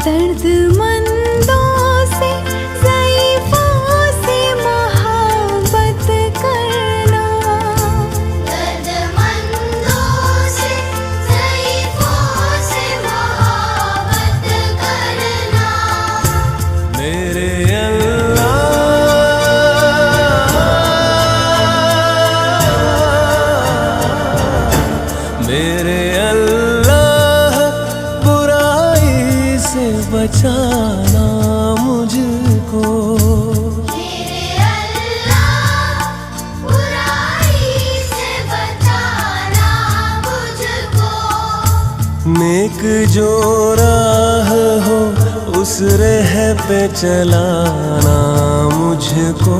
दर्दमंदों से ज़ईफ़ों से मोहब्बत करना, दर्दमंदों से ज़ईफ़ों से मोहब्बत करना। मेरे अल्लाह मेरे अल्लाह बुराई से बचाना मुझको, मेरे अल्लाह बुराई से बचाना मुझको। नेक जो राह हो उस राह पे चलाना मुझको।